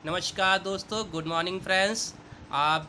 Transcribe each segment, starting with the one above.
नमस्कार दोस्तों, good morning friends. आप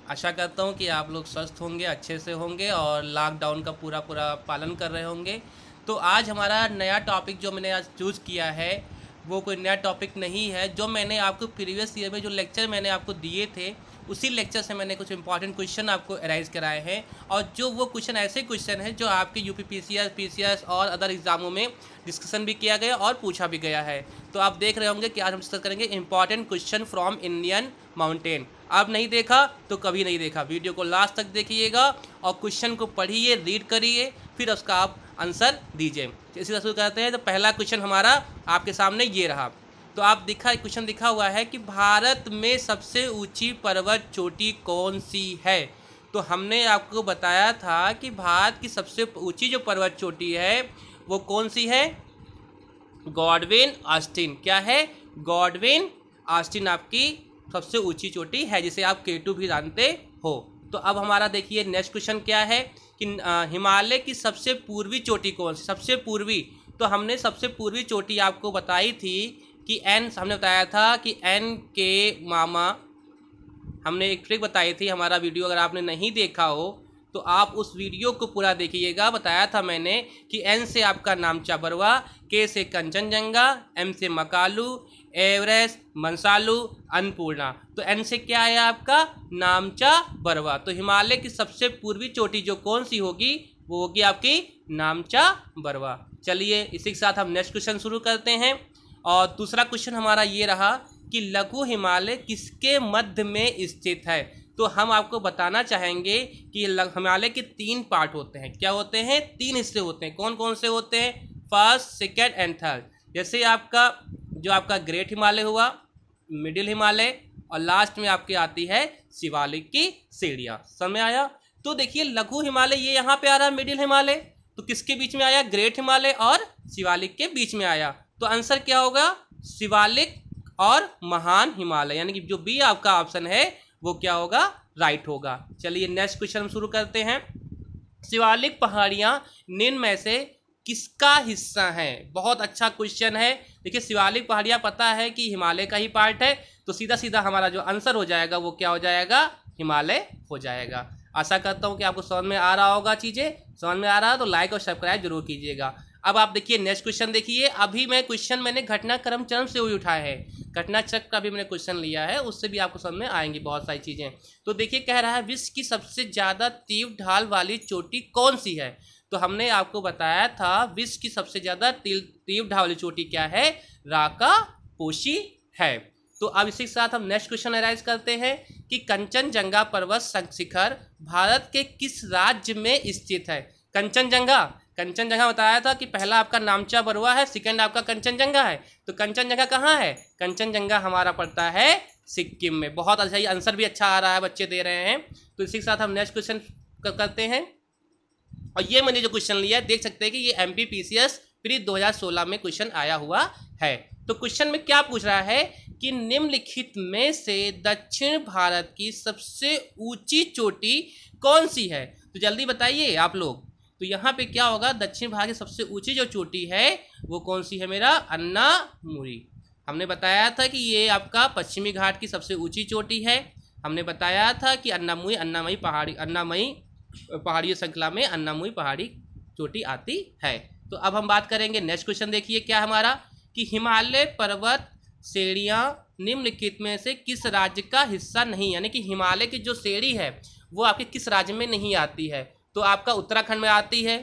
आशा करता हूँ कि आप लोग स्वस्थ होंगे, अच्छे से होंगे और लॉकडाउन का पूरा पूरा पालन कर रहे होंगे। तो आज हमारा नया टॉपिक जो मैंने आज चूज़ किया है वो कोई नया टॉपिक नहीं है। जो मैंने आपको प्रीवियस ईयर में जो लेक्चर मैंने आपको दिए थे उसी लेक्चर से मैंने कुछ इंपॉर्टेंट क्वेश्चन आपको अराइज कराए हैं, और जो वो क्वेश्चन ऐसे क्वेश्चन हैं जो आपके यूपी पीसीएस और अदर एग्जामों में डिस्कशन भी किया गया और पूछा भी गया है। तो आप देख रहे होंगे कि आज हम डिस्कस करेंगे important question from Indian mountain. आप नहीं देखा तो कभी नहीं देखा, वीडियो को लास्ट तक देखिएगा और क्वेश्चन को पढ़िए, रीड करिए, फिर उसका आप आंसर दीजिए। तो इसी तरह शुरू करते हैं। तो पहला क्वेश्चन हमारा आपके सामने ये रहा। तो आप क्वेश्चन दिखा हुआ है कि भारत में सबसे ऊंची पर्वत चोटी कौन सी है। तो हमने आपको बताया था कि भारत की सबसे ऊंची जो पर्वत चोटी है वो कौन सी है? Godwin Austen. क्या है? गॉडविन ऑस्टिन आपकी सबसे ऊंची चोटी है, जिसे आप K2 भी जानते हो। तो अब हमारा देखिए नेक्स्ट क्वेश्चन क्या है कि हिमालय की सबसे पूर्वी चोटी कौन सी? सबसे पूर्वी, तो हमने सबसे पूर्वी चोटी आपको बताई थी कि हमने बताया था कि एन के मामा, हमने एक ट्रिक बताई थी। हमारा वीडियो अगर आपने नहीं देखा हो तो आप उस वीडियो को पूरा देखिएगा। बताया था मैंने कि एन से आपका नामचा बरवा, के से कंचनजंगा, एम से मकालू, एवरेस्ट, मनसालू, अन्नपूर्णा। तो एन से क्या आया आपका? नामचा बरवा। तो हिमालय की सबसे पूर्वी चोटी जो कौन सी होगी वो होगी आपकी नामचा बरवा। चलिए इसी के साथ हम नेक्स्ट क्वेश्चन शुरू करते हैं। और दूसरा क्वेश्चन हमारा ये रहा कि लघु हिमालय किसके मध्य में स्थित है। तो हम आपको बताना चाहेंगे कि हिमालय के 3 पार्ट होते हैं। क्या होते हैं? 3 हिस्से होते हैं। कौन कौन से होते हैं? First, second and third. जैसे आपका ग्रेट हिमालय हुआ, मिडिल हिमालय और लास्ट में आपकी आती है शिवालिक की सीढ़ियाँ। समझ में आया? तो देखिए लघु हिमालय ये यहाँ पे आ रहा है, मिडिल हिमालय, तो किसके बीच में आया? ग्रेट हिमालय और शिवालिक के बीच में आया। तो आंसर क्या होगा? शिवालिक और महान हिमालय, यानी कि जो बी आपका ऑप्शन है वो क्या होगा? राइट होगा। चलिए नेक्स्ट क्वेश्चन हम शुरू करते हैं। शिवालिक पहाड़ियां निम्न में से किसका हिस्सा है? बहुत अच्छा क्वेश्चन है। देखिए शिवालिक पहाड़ियां पता है कि हिमालय का ही पार्ट है, तो सीधा सीधा हमारा जो आंसर हो जाएगा वो क्या हो जाएगा? हिमालय हो जाएगा। आशा करता हूँ कि आपको समझ में आ रहा होगा। चीज़ें समझ में आ रहा है तो लाइक और सब्सक्राइब जरूर कीजिएगा। अब आप देखिए नेक्स्ट क्वेश्चन देखिए। अभी मैं क्वेश्चन मैंने घटनाक्रम चरण से हुई उठाया है, घटनाचक्र का भी मैंने क्वेश्चन लिया है, उससे भी आपको समझ में आएंगी बहुत सारी चीज़ें। तो देखिए कह रहा है विश्व की सबसे ज़्यादा तीव्र ढाल वाली चोटी कौन सी है। तो हमने आपको बताया था विश्व की सबसे ज़्यादा तीव्र ढाल वाली चोटी क्या है? राका पोशी है। तो अब इसी के साथ हम नेक्स्ट क्वेश्चन अराइज करते हैं कि कंचनजंगा पर्वत शिखर भारत के किस राज्य में स्थित है? कंचनजंगा बताया था कि पहला आपका नामचा बरुआ है, सेकंड आपका कंचनजंगा है। तो कंचनजंगा कहाँ है? कंचनजंगा हमारा पड़ता है सिक्किम में। बहुत अच्छा, ये आंसर भी अच्छा आ रहा है, बच्चे दे रहे हैं। तो इसी के साथ हम नेक्स्ट क्वेश्चन करते हैं। और ये मैंने जो क्वेश्चन लिया है देख सकते हैं कि ये MPPCS प्री 2016 में क्वेश्चन आया हुआ है। तो क्वेश्चन में क्या पूछ रहा है कि निम्नलिखित में से दक्षिण भारत की सबसे ऊंची चोटी कौन सी है? तो जल्दी बताइए आप लोग। तो यहाँ पे क्या होगा? दक्षिण भारत की सबसे ऊंची जो चोटी है वो कौन सी है? मेरा अन्नामुरी। हमने बताया था कि ये आपका पश्चिमी घाट की सबसे ऊंची चोटी है। हमने बताया था कि अन्नामई पहाड़ी श्रृंखला में अन्नामुई पहाड़ी चोटी आती है। तो अब हम बात करेंगे नेक्स्ट क्वेश्चन देखिए क्या हमारा कि हिमालय पर्वत श्रेणियाँ निम्नलिखित में से किस राज्य का हिस्सा नहीं, यानी कि हिमालय की जो श्रेणी है वो आपके किस राज्य में नहीं आती है। तो आपका उत्तराखंड में आती है,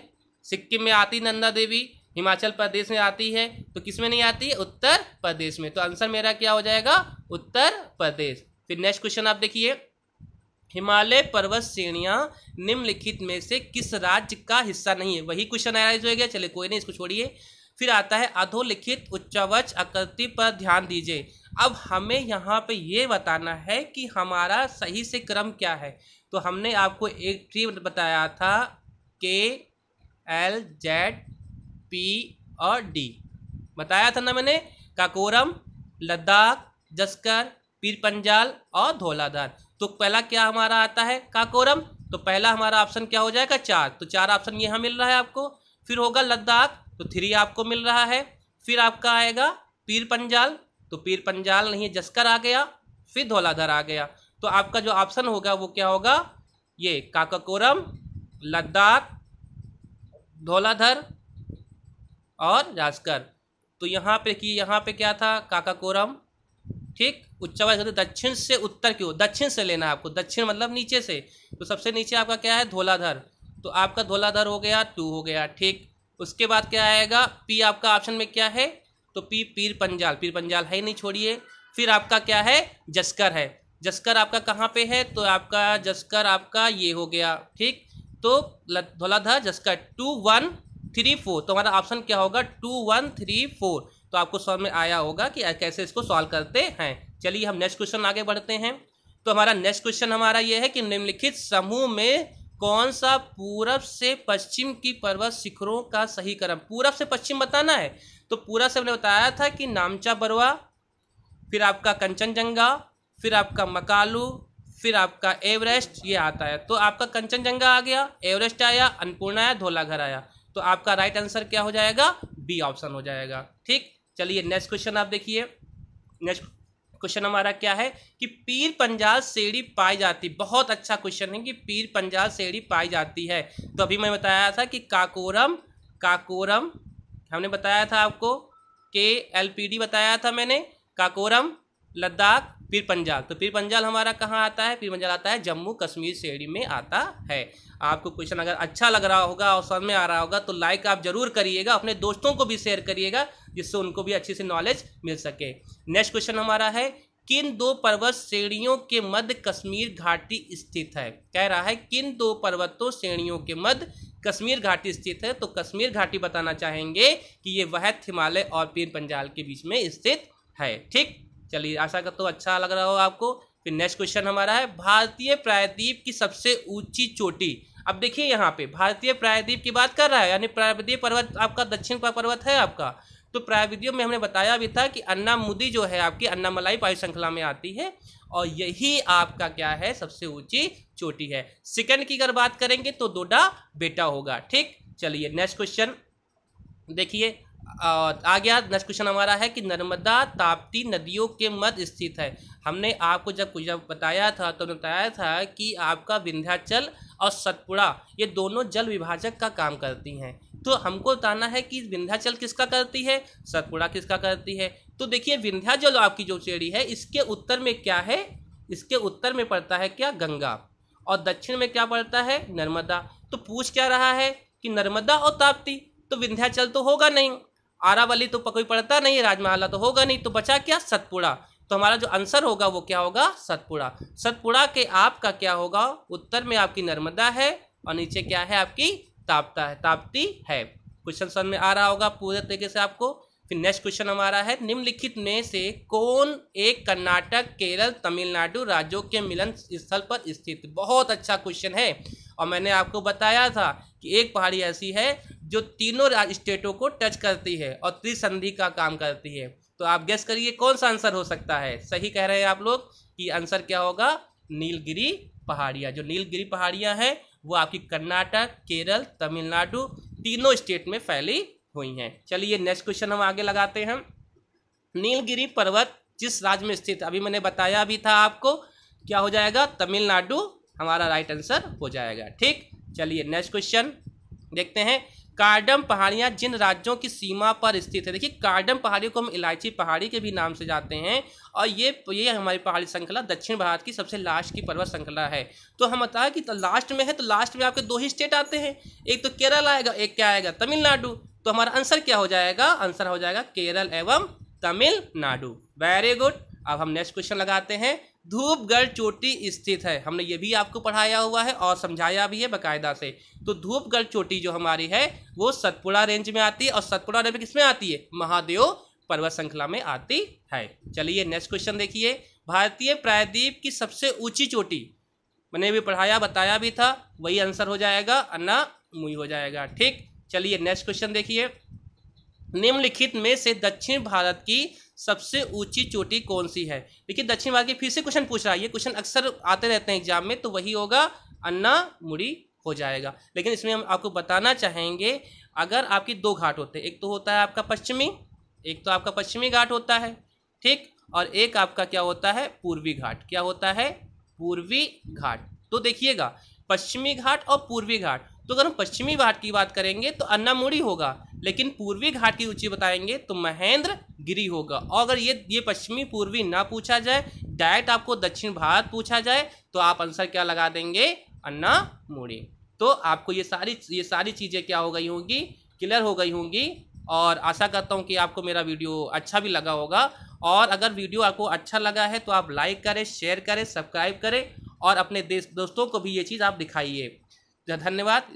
सिक्किम में आती नंदा देवी, हिमाचल प्रदेश में आती है, तो किस में नहीं आती है? उत्तर प्रदेश में। तो आंसर मेरा क्या हो जाएगा? उत्तर प्रदेश। फिर नेक्स्ट क्वेश्चन आप देखिए, हिमालय पर्वत श्रेणियां निम्नलिखित में से किस राज्य का हिस्सा नहीं है? वही क्वेश्चन अराइज हो गया। चलिए कोई नहीं, इसको छोड़िए। फिर आता है अधोलिखित उच्चवच आकृति पर ध्यान दीजिए। अब हमें यहाँ पे ये बताना है कि हमारा सही से क्रम क्या है। तो हमने आपको एक ट्री बताया था KL Z P और D बताया था ना मैंने। काकोरम, लद्दाख, जस्कर, पीर पंजाल और धौलाधार। तो पहला क्या हमारा आता है? काकोरम। तो पहला हमारा ऑप्शन क्या हो जाएगा? 4। तो 4 ऑप्शन यहाँ मिल रहा है आपको। फिर होगा लद्दाख, तो 3 आपको मिल रहा है। फिर आपका आएगा पीर पंजाल, तो पीर पंजाल नहीं है, जस्कर आ गया, फिर धौलाधर आ गया। तो आपका जो ऑप्शन होगा वो क्या होगा, ये काकाकोरम, लद्दाख, धौलाधर और जास्कर। तो यहाँ पे क्या था, काकाकोरम, ठीक। उच्चावाच होती दक्षिण से उत्तर की ओर, दक्षिण से लेना आपको, दक्षिण मतलब नीचे से। तो सबसे नीचे आपका क्या है, धौलाधर। तो आपका धौलाधर हो गया, 2 हो गया, ठीक। उसके बाद क्या आएगा, पी आपका ऑप्शन में क्या है, तो पी पीर पंजाल, पीर पंजाल है नहीं, छोड़िए। फिर आपका क्या है, जस्कर है। जस्कर आपका कहाँ पे है, तो आपका जस्कर आपका ये हो गया, ठीक। तो धौलाधर जस्कर 2 1 3 4, तो हमारा ऑप्शन क्या होगा, 2 1 3 4। तो आपको समझ में आया होगा कि कैसे इसको सॉल्व करते हैं। चलिए हम नेक्स्ट क्वेश्चन आगे बढ़ते हैं। तो हमारा नेक्स्ट क्वेश्चन हमारा ये है कि निम्नलिखित समूह में कौन सा पूरब से पश्चिम की पर्वत शिखरों का सही क्रम, पूरब से पश्चिम बताना है। तो पूरब से हमने बताया था कि नामचा बरवा, फिर आपका कंचनजंगा, फिर आपका मकालू, फिर आपका एवरेस्ट, ये आता है। तो आपका कंचनजंगा आ गया, एवरेस्ट आया, अन्नपूर्णा आया, धौलाधर आया। तो आपका राइट आंसर क्या हो जाएगा, बी ऑप्शन हो जाएगा, ठीक। चलिए नेक्स्ट क्वेश्चन आप देखिए। नेक्स्ट क्वेश्चन हमारा क्या है कि पीर पंजाल सेड़ी पाई जाती, बहुत अच्छा क्वेश्चन है कि पीर पंजाल सेड़ी पाई जाती है। तो अभी मैं बताया था कि काकोरम हमने बताया था आपको, KLPD बताया था मैंने, काकोरम, लद्दाख, पीर पंजाल। तो पीर पंजाल हमारा कहाँ आता है, पीर पंजाल आता है जम्मू कश्मीर सेड़ी में आता है। आपको क्वेश्चन अगर अच्छा लग रहा होगा और समझ में आ रहा होगा तो लाइक आप जरूर करिएगा, अपने दोस्तों को भी शेयर करिएगा, जिससे उनको भी अच्छी से नॉलेज मिल सके। नेक्स्ट क्वेश्चन हमारा है, किन 2 पर्वत श्रेणियों के मध्य कश्मीर घाटी स्थित है। कह रहा है किन 2 पर्वतों श्रेणियों के मध्य कश्मीर घाटी स्थित है। तो कश्मीर घाटी बताना चाहेंगे कि ये वहत हिमालय और पीर पंजाल के बीच में स्थित है, ठीक। चलिए आशा करता हूँ अच्छा लग रहा हो आपको। फिर नेक्स्ट क्वेश्चन हमारा है, भारतीय प्रायद्वीप की सबसे ऊंची चोटी। अब देखिए यहाँ पे भारतीय प्रायद्वीप की बात कर रहा है, यानी प्रायद्वीप पर्वत आपका दक्षिण का पर्वत है आपका। तो प्रायद्वीप में हमने बताया भी था कि अन्नामुदी जो है आपकी अन्नामलाई वायु श्रृंखला में आती है, और यही आपका क्या है, सबसे ऊंची चोटी है। सेकंड की अगर बात करेंगे तो डोडा बेटा होगा, ठीक। चलिए नेक्स्ट क्वेश्चन देखिए, आ गया। नेक्स्ट क्वेश्चन हमारा है कि नर्मदा ताप्ती नदियों के मध्य स्थित है। हमने आपको जब बताया था तो बताया था कि आपका विंध्याचल और सतपुड़ा ये दोनों जल विभाजक का काम करती हैं। तो हमको बताना है कि विंध्याचल किसका करती है, सतपुड़ा किसका करती है। तो देखिए विंध्याचल आपकी जो श्रेणी है, इसके उत्तर में क्या है, इसके उत्तर में पड़ता है क्या, गंगा, और दक्षिण में क्या पड़ता है, नर्मदा। तो पूछ क्या रहा है कि नर्मदा और ताप्ती, तो विंध्याचल तो होगा नहीं, आरावली तो कोई पड़ता नहीं, राजमहला तो होगा नहीं, तो बचा क्या, सतपुड़ा। तो हमारा जो आंसर होगा वो क्या होगा, सतपुड़ा। सतपुड़ा के आपका क्या होगा, उत्तर में आपकी नर्मदा है और नीचे क्या है आपकी ताप्ती है। क्वेश्चन समझ में आ रहा होगा पूरे तरीके से आपको। फिर नेक्स्ट क्वेश्चन हमारा है, निम्नलिखित में से कौन एक कर्नाटक, केरल, तमिलनाडु राज्यों के मिलन स्थल पर स्थित। बहुत अच्छा क्वेश्चन है, और मैंने आपको बताया था कि एक पहाड़ी ऐसी है जो तीनों स्टेटों को टच करती है और त्रिसंधि का काम करती है। तो आप गेस करिए कौन सा आंसर हो सकता है। सही कह रहे हैं आप लोग कि आंसर क्या होगा, नीलगिरी पहाड़ियाँ। जो नीलगिरी पहाड़ियाँ हैं वो आपकी कर्नाटक, केरल, तमिलनाडु तीनों स्टेट में फैली हुई हैं। चलिए नेक्स्ट क्वेश्चन हम आगे लगाते हैं। नीलगिरी पर्वत जिस राज्य में स्थित, अभी मैंने बताया भी था आपको, क्या हो जाएगा, तमिलनाडु हमारा राइट आंसर हो जाएगा, ठीक। चलिए नेक्स्ट क्वेश्चन देखते हैं। कार्डम पहाड़ियाँ जिन राज्यों की सीमा पर स्थित है। देखिए कार्डम पहाड़ियों को हम इलायची पहाड़ी के भी नाम से जाते हैं, और ये हमारी पहाड़ी श्रृंखला दक्षिण भारत की सबसे लास्ट की पर्वत श्रृंखला है। तो हम बताया कि तो लास्ट में है, तो लास्ट में आपके 2 ही स्टेट आते हैं, एक तो केरल आएगा, एक क्या आएगा, तमिलनाडु। तो हमारा आंसर क्या हो जाएगा, आंसर हो जाएगा केरल एवं तमिलनाडु। Very good. अब हम नेक्स्ट क्वेश्चन लगाते हैं। धूपगढ़ चोटी स्थित है, हमने ये भी आपको पढ़ाया हुआ है और समझाया भी है बकायदा से। तो धूपगढ़ चोटी जो हमारी है वो सतपुड़ा रेंज में आती है, और सतपुड़ा रेंज में किसमें आती है, महादेव पर्वत श्रृंखला में आती है। चलिए नेक्स्ट क्वेश्चन देखिए। भारतीय प्रायद्वीप की सबसे ऊंची चोटी, मैंने भी पढ़ाया बताया भी था, वही आंसर हो जाएगा, अन्नामुई हो जाएगा, ठीक। चलिए नेक्स्ट क्वेश्चन देखिए। निम्नलिखित में से दक्षिण भारत की सबसे ऊंची चोटी कौन सी है। देखिए दक्षिण भारत की फिर से क्वेश्चन पूछ रहा है, ये क्वेश्चन अक्सर आते रहते हैं एग्जाम में, तो वही होगा, अन्नामुई हो जाएगा। लेकिन इसमें हम आपको बताना चाहेंगे, अगर आपकी 2 घाट होते हैं, एक तो होता है आपका पश्चिमी, एक तो आपका पश्चिमी घाट होता है, ठीक। और एक आपका क्या होता है, पूर्वी घाट। क्या होता है, पूर्वी घाट। तो देखिएगा, पश्चिमी घाट और पूर्वी घाट, तो अगर हम पश्चिमी घाट की बात करेंगे तो अन्नामुड़ी होगा, लेकिन पूर्वी घाट की ऊंचाई बताएंगे तो महेंद्रगिरी होगा। और अगर ये पश्चिमी पूर्वी ना पूछा जाए, डायरेक्ट आपको दक्षिण भारत पूछा जाए, तो आप आंसर क्या लगा देंगे, अन्नामुड़ी। तो आपको ये सारी चीज़ें क्या हो गई होंगी, क्लियर हो गई होंगी। और आशा करता हूँ कि आपको मेरा वीडियो अच्छा भी लगा होगा। और अगर वीडियो आपको अच्छा लगा है तो आप लाइक करें, शेयर करें, सब्सक्राइब करें और अपने दोस्तों को भी ये चीज़ आप दिखाइए। धन्यवाद।